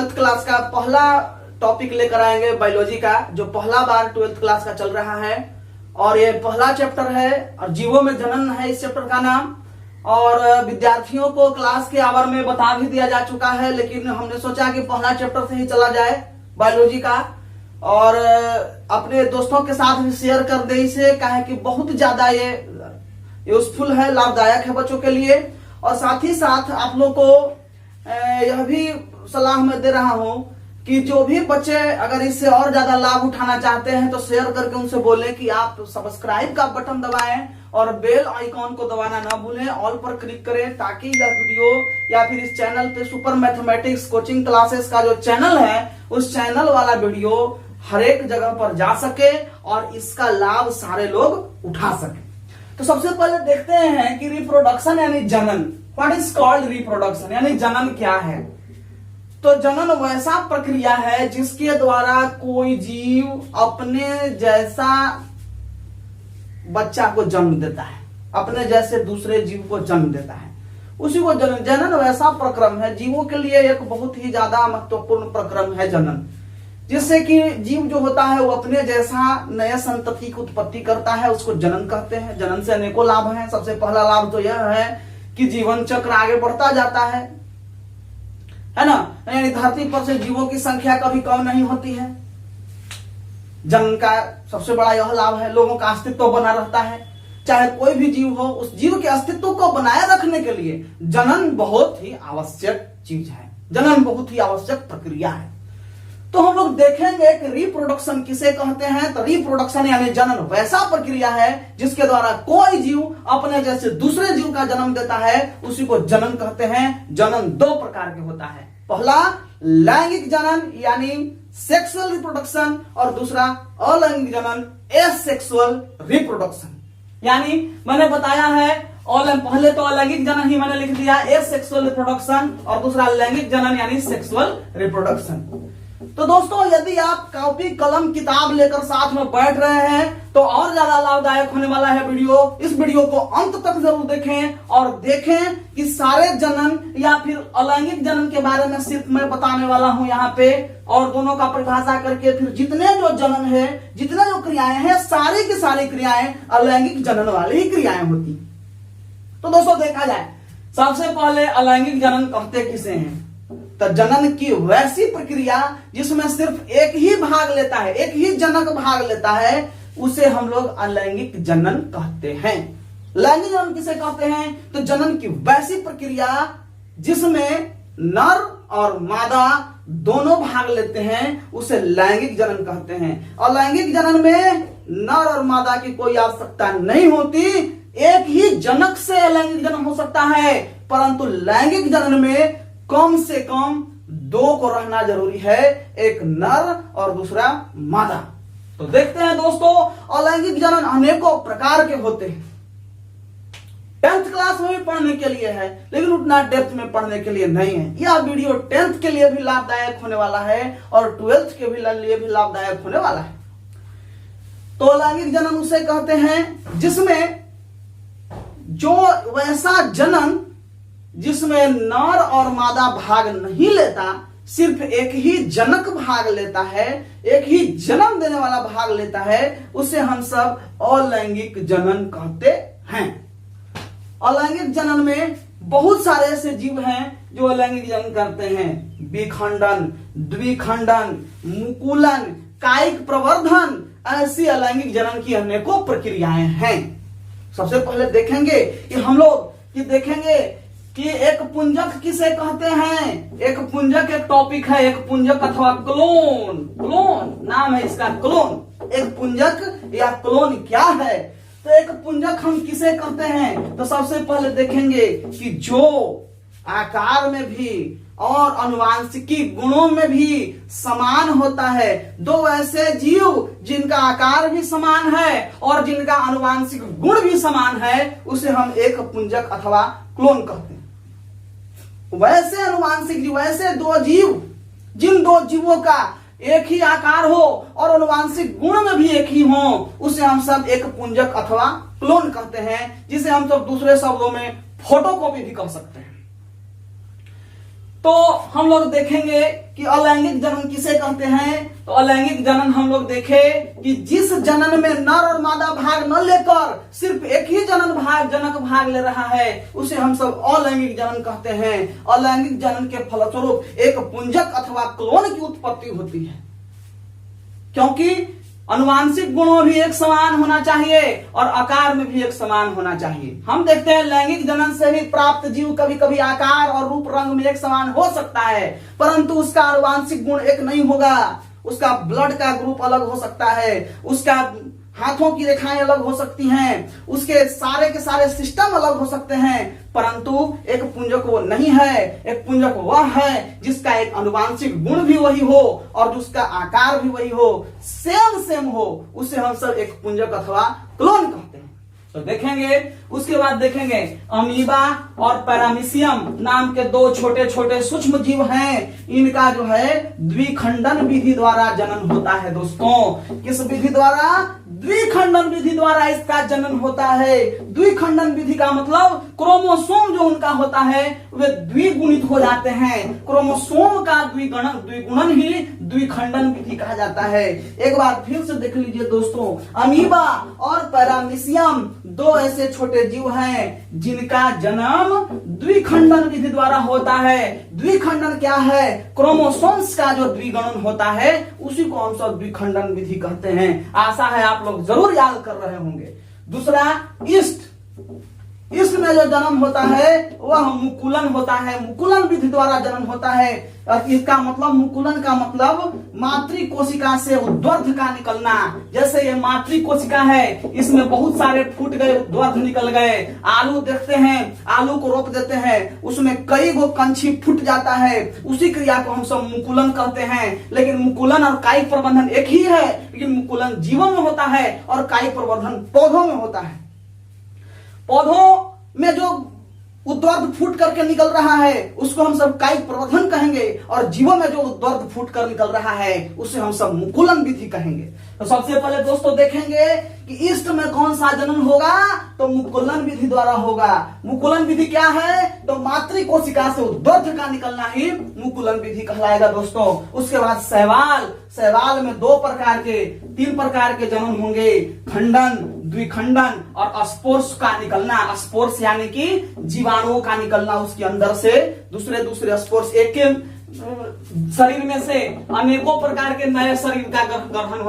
12th class का पहला topic लेकर आएंगे बायोलॉजी का, जो पहला बार 12th क्लास का चल रहा है और ये पहला चैप्टर है और जीवों में जनन है इस चैप्टर का नाम। और विद्यार्थियों को क्लास के आवर में बता भी दिया जा चुका है, लेकिन हमने सोचा कि पहला चैप्टर से ही चला जाए बायोलॉजी का और अपने दोस्तों के साथ भी शेयर कर दे इसे, कहे कि बहुत ज्यादा ये यूजफुल है, लाभदायक है बच्चों के लिए। और साथ ही साथ आप लोग को यह भी सलाह मैं दे रहा हूं कि जो भी बच्चे अगर इससे और ज्यादा लाभ उठाना चाहते हैं तो शेयर करके उनसे बोलें कि आप सब्सक्राइब का बटन दबाएं और बेल आइकॉन को दबाना ना भूलें, ऑल पर क्लिक करें, ताकि यह वीडियो या फिर इस चैनल पे सुपर मैथमेटिक्स कोचिंग क्लासेस का जो चैनल है उस चैनल वाला वीडियो हर एक जगह पर जा सके और इसका लाभ सारे लोग उठा सके। तो सबसे पहले देखते हैं कि रिप्रोडक्शन यानी जनन, व्हाट इज कॉल्ड रिप्रोडक्शन, यानी जनन क्या है। तो जनन वैसा प्रक्रिया है जिसके द्वारा कोई जीव अपने जैसा बच्चा को जन्म देता है, अपने जैसे दूसरे जीव को जन्म देता है, उसी को जनन। जनन वैसा प्रक्रम है, जीवों के लिए एक बहुत ही ज्यादा महत्वपूर्ण प्रक्रम है जनन, जिससे कि जीव जो होता है वो अपने जैसा नए संतति की उत्पत्ति करता है, उसको जनन कहते हैं। जनन से अनेकों लाभ हैं। सबसे पहला लाभ तो यह है कि जीवन चक्र आगे बढ़ता जाता है ना, यानी धरती पर से जीवों की संख्या कभी कम नहीं होती है। जनन का सबसे बड़ा यह लाभ है, लोगों का अस्तित्व बना रहता है, चाहे कोई भी जीव हो, उस जीव के अस्तित्व को बनाए रखने के लिए जनन बहुत ही आवश्यक चीज है, जनन बहुत ही आवश्यक प्रक्रिया है। तो हम लोग देखेंगे कि रिप्रोडक्शन किसे कहते हैं। तो रिप्रोडक्शन यानी जनन वैसा प्रक्रिया है जिसके द्वारा कोई जीव अपने जैसे दूसरे जीव का जन्म देता है, उसी को जनन कहते हैं। जनन दो प्रकार के होता है, पहला लैंगिक जनन यानी सेक्सुअल रिप्रोडक्शन और दूसरा अलैंगिक जनन एसेक्सुअल रिप्रोडक्शन। यानी मैंने बताया है पहले तो अलैंगिक जनन ही मैंने लिख दिया, एसेक्सुअल रिप्रोडक्शन, और दूसरा लैंगिक जनन यानी सेक्सुअल रिप्रोडक्शन। तो दोस्तों यदि आप कॉपी कलम किताब लेकर साथ में बैठ रहे हैं तो और ज्यादा लाभदायक होने वाला है वीडियो। इस वीडियो को अंत तक जरूर देखें और देखें कि सारे जनन या फिर अलैंगिक जनन के बारे में सिर्फ मैं बताने वाला हूं यहाँ पे, और दोनों का परिभाषा करके फिर जितने जो जनन है, जितने जो क्रियाएं हैं, सारी की सारी क्रियाएं अलैंगिक जनन वाली ही क्रियाएं होती। तो दोस्तों देखा जाए, सबसे पहले अलैंगिक जनन कहते किसे हैं। तो जनन की वैसी प्रक्रिया जिसमें सिर्फ एक ही भाग लेता है, एक ही जनक भाग लेता है, उसे हम लोग अलैंगिक जनन कहते हैं। लैंगिक जनन किसे कहते हैं। तो जनन की वैसी प्रक्रिया जिसमें नर और मादा दोनों भाग लेते हैं, उसे लैंगिक जनन कहते हैं। अलैंगिक जनन में नर और मादा की कोई आवश्यकता नहीं होती, एक ही जनक से अलैंगिक जनन हो सकता है, परंतु लैंगिक जनन में कम से कम दो को रहना जरूरी है, एक नर और दूसरा मादा। तो देखते हैं दोस्तों, अलैंगिक जनन अनेकों प्रकार के होते हैं। 10th क्लास में भी पढ़ने के लिए है, लेकिन उतना डेप्थ में पढ़ने के लिए नहीं है। यह वीडियो 10th के लिए भी लाभदायक होने वाला है और 12th के लिए भी लाभदायक होने वाला है। तो अलैंगिक जनन उसे कहते हैं जिसमें जो वैसा जनन जिसमें नर और मादा भाग नहीं लेता, सिर्फ एक ही जनक भाग लेता है, एक ही जन्म देने वाला भाग लेता है, उसे हम सब अलैंगिक जनन कहते हैं। अलैंगिक जनन में बहुत सारे ऐसे जीव हैं जो अलैंगिक जनन करते हैं। विखंडन, द्विखंडन, मुकुलन, कायिक प्रवर्धन, ऐसी अलैंगिक जनन की अनेकों प्रक्रियाएं हैं। सबसे पहले देखेंगे कि हम लोग देखेंगे कि एक पुंजक किसे कहते हैं। एक पुंजक एक टॉपिक है, एक पुंजक अथवा क्लोन, क्लोन नाम है इसका, क्लोन। एक पुंजक या क्लोन क्या है। तो एक पुंजक हम किसे कहते हैं। तो सबसे पहले देखेंगे कि जो आकार में भी और अनुवांशिकी गुणों में भी समान होता है, दो ऐसे जीव जिनका आकार भी समान है और जिनका अनुवांशिक गुण भी समान है, उसे हम एक पुंजक अथवा क्लोन कहते हैं। वैसे अनुवांशिक जीव, वैसे दो जीव, जिन दो जीवों का एक ही आकार हो और अनुवांशिक गुण में भी एक ही हो, उसे हम सब एक पुंजक अथवा क्लोन कहते हैं, जिसे हम सब दूसरे शब्दों में फोटोकॉपी भी कह सकते हैं। तो हम लोग देखेंगे कि अलैंगिक जनन किसे कहते हैं। तो अलैंगिक जनन हम लोग देखे कि जिस जनन में नर और मादा भाग न लेकर सिर्फ एक ही जनन भाग जनक भाग ले रहा है उसे हम सब अलैंगिक जनन कहते हैं। अलैंगिक जनन के फलस्वरूप एक पुंजक अथवा क्लोन की उत्पत्ति होती है, क्योंकि अनुवांशिक गुणों भी एक समान होना चाहिए और आकार में भी एक समान होना चाहिए। हम देखते हैं लैंगिक जनन से ही प्राप्त जीव कभी कभी आकार और रूप रंग में एक समान हो सकता है, परंतु उसका अनुवांशिक गुण एक नहीं होगा। उसका ब्लड का ग्रुप अलग हो सकता है, उसका हाथों की रेखाएं अलग हो सकती हैं, उसके सारे के सारे सिस्टम अलग हो सकते हैं, परंतु एक पुंजक वो नहीं है। एक पुंजक वह है जिसका एक अनुवांशिक गुण भी वही हो और जिसका आकार भी वही हो, सेम हो, उसे हम सब एक पुंजक अथवा क्लोन कहते हैं। तो देखेंगे, उसके बाद देखेंगे अमीबा और पैरामीशियम नाम के दो छोटे छोटे सूक्ष्म जीव हैं। इनका जो है द्विखंडन विधि द्वारा जनन होता है दोस्तों। किस विधि द्वारा? द्विखंडन विधि द्वारा इसका जनन होता है। द्विखंडन विधि का मतलब क्रोमोसोम जो उनका होता है वे द्विगुणित हो जाते हैं। क्रोमोसोम का द्विगुणन ही द्विखंडन विधि कहा जाता है। एक बार फिर से देख लीजिए दोस्तों, अमीबा और पैरामीशियम दो ऐसे छोटे जीव हैं जिनका जन्म द्विखंडन विधि द्वारा होता है। द्विखंडन क्या है? क्रोमोसोम्स का जो द्विगुणन होता है उसी को हम सब द्विखंडन विधि कहते हैं। आशा है आप लोग जरूर याद कर रहे होंगे। दूसरा ईस्ट में जो जन्म होता है वह मुकुलन होता है। मुकुलन विधि द्वारा जन्म होता है। इसका मतलब, मुकुलन का मतलब मातृ कोशिका से उद्वर्ध का निकलना। जैसे ये मातृ कोशिका है, इसमें बहुत सारे फूट गए, उद्वर्ध निकल गए। आलू देखते हैं, आलू को रोप देते हैं, उसमें कई गो कंछी फूट जाता है, उसी क्रिया को हम सब मुकुलन कहते हैं। लेकिन मुकुलन और कायिक प्रबंधन एक ही है, लेकिन मुकुलन जीवों में होता है और कायिक प्रबंधन पौधों में होता है। पौधों में जो उद्वर्ध फूट करके निकल रहा है उसको हम सब कायिक प्रवर्धन कहेंगे, और जीवों में जो उद्वर्ध फूट कर निकल रहा है उसे हम सब मुकुलन विधि कहेंगे। तो सबसे पहले दोस्तों देखेंगे कि ईस्ट में कौन सा जनन होगा, तो मुकुलन विधि द्वारा होगा। मुकुलन विधि क्या है? तो मातृ कोशिका से उद्वर्ध का निकलना ही मुकुलन विधि कहलाएगा दोस्तों। उसके बाद शैवाल में तीन प्रकार के जनन होंगे, खंडन, द्विखंडन और स्पोर्स का निकलना। स्पोर्स यानी कि जीवाणुओं का निकलना उसके अंदर से, दूसरे स्पोर्स। एक के शरीर में से अनेकों प्रकार के नए शरीर का गठन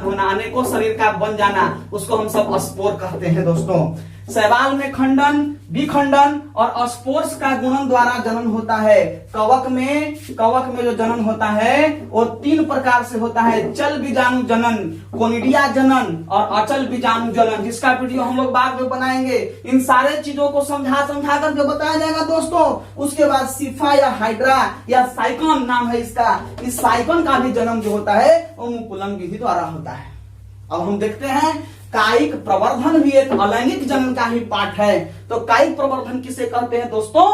होना, अनेकों शरीर का बन जाना, उसको हम सब स्पोर कहते हैं दोस्तों। शैवाल में खंडन, विखंडन और स्पोर्स का गुणन द्वारा जनन होता है। कवक में जो जनन होता है वो तीन प्रकार से होता है, चल बीजाणु जनन, कोनिडिया जनन और अचल बीजाणु जनन, जिसका वीडियो हम लोग बाद में बनाएंगे। इन सारे चीजों को समझा करके बताया जाएगा दोस्तों। उसके बाद सिफा या हाइड्रा या साइकन नाम है इसका, इस साइकन का भी जन्म जो होता है वो मुकुलन विधि द्वारा होता है। अब हम देखते हैं कायिक प्रवर्धन भी एक अलैंगिक जनन का ही पार्ट है। तो कायिक प्रवर्धन किसे कहते हैं दोस्तों?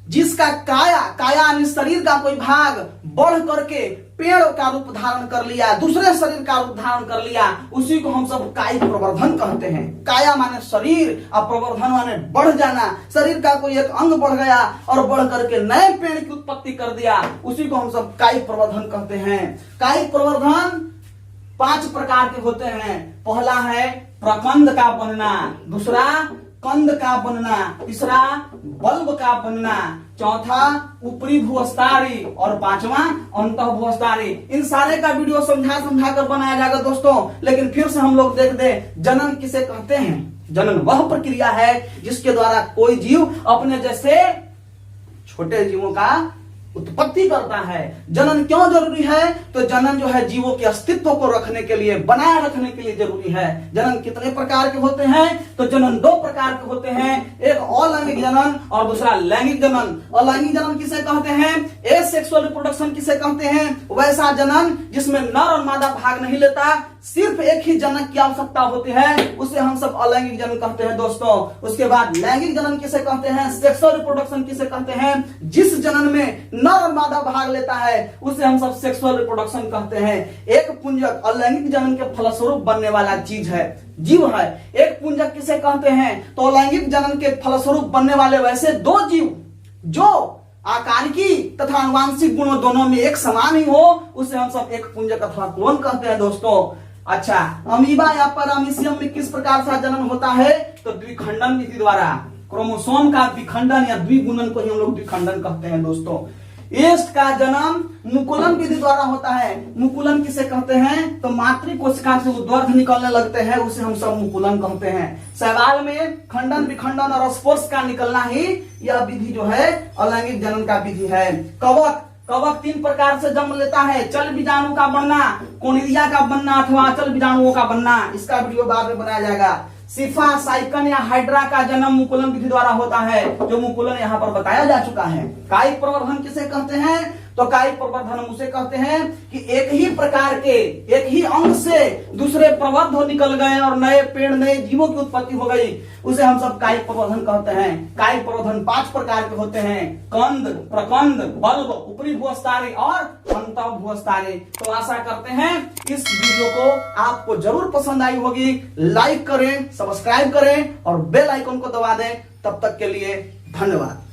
जिसका काया यानी शरीर का कोई भाग बढ़ करके पेड़ का रूप धारण कर लिया, दूसरे शरीर का रूप धारण कर लिया, उसी को हम सब कायिक प्रवर्धन कहते हैं। काया माने शरीर और प्रवर्धन माने बढ़ जाना। शरीर का कोई एक अंग बढ़ गया और बढ़ करके नए पेड़ की उत्पत्ति कर दिया, उसी को हम सब कायिक प्रवर्धन कहते हैं। कायिक प्रवर्धन 5 प्रकार के होते हैं। पहला है प्रकंद का बनना, दूसरा कंद का बनना, तीसरा बल्ब का बनना, चौथा ऊपरी भूस्तरी और पांचवा अंतः भूस्तरी। इन सारे का वीडियो समझा कर बनाया जाएगा दोस्तों। लेकिन फिर से हम लोग देख दे, जनन किसे कहते हैं? जनन वह प्रक्रिया है जिसके द्वारा कोई जीव अपने जैसे छोटे जीवों का उत्पत्ति करता है। जनन क्यों जरूरी है? तो जनन जो है जीवों के अस्तित्व को रखने के लिए, बनाए रखने के लिए जरूरी है। जनन कितने प्रकार के होते हैं? तो जनन 2 प्रकार के होते हैं, एक अलैंगिक जनन और दूसरा लैंगिक जनन। अलैंगिक जनन किसे कहते हैं? एसेक्सुअल रिप्रोडक्शन किसे कहते हैं? वैसा जनन जिसमें नर और मादा भाग नहीं लेता, सिर्फ एक ही जनक की आवश्यकता होती है, उसे हम सब अलैंगिक जनन कहते हैं दोस्तों। उसके बाद लैंगिक जनन किसे कहते हैं? सेक्सुअल रिप्रोडक्शन किसे कहते हैं? जिस जनन में नर और मादा भाग लेता है उसे हम सब सेक्सुअल रिप्रोडक्शन कहते हैं। एक पुंजक अलैंगिक जनन के फलस्वरूप बनने वाला चीज है, जीव है। एक पुंजक किसे कहते हैं? तो अलैंगिक जनन के फलस्वरूप बनने वाले वैसे 2 जीव जो आकारिकी तथा आनुवांशिक गुणों दोनों में एक समान ही हो, उसे हम सब एक पुंजक अथवा क्लोन कहते हैं दोस्तों। अच्छा, अमीबा या पैरामीशियम में किस प्रकार से जनन होता है? तो द्विखंडन विधि द्वारा। क्रोमोसोम का द्विखंडन या द्विगुणन को ही हम लोग द्विखंडन कहते हैं दोस्तों। ईस्ट का जन्म मुकुलन विधि द्वारा होता है। मुकुलन किसे कहते हैं? तो मातृ कोशिका से उद्वर्ध निकलने लगते हैं, उसे हम सब मुकुलन कहते हैं। शैवाल में खंडन, विखंडन और स्पर्श का निकलना ही यह विधि जो है अलैंगिक जनन का विधि है। कवक, कवक 3 प्रकार से जन्म लेता है। चल बीजाणु का बनना, कोनिडिया का बनना अथवा अचल बीजाणुओं का बनना। इसका वीडियो बाद में बनाया जाएगा। सिफा, साइकन या हाइड्रा का जन्म मुकुलन विधि द्वारा होता है, जो मुकुलन यहाँ पर बताया जा चुका है। कायिक प्रवर्धन किसे कहते हैं? तो कायिक प्रवर्धन उसे कहते हैं कि एक ही प्रकार के, एक ही अंग से दूसरे प्रवर्ध हो निकल गए और नए पेड़, नए जीवों की उत्पत्ति हो गई, उसे हम सब कायिक प्रवर्धन कहते हैं। कायिक प्रवर्धन 5 प्रकार के होते हैं: कंद, प्रकंद, बल्ब, ऊपरी भूस्तरे और अंतः भूस्तरे। तो आशा करते हैं इस वीडियो को आपको जरूर पसंद आई होगी। लाइक करें, सब्सक्राइब करें और बेल आइकन को दबा दें। तब तक के लिए धन्यवाद।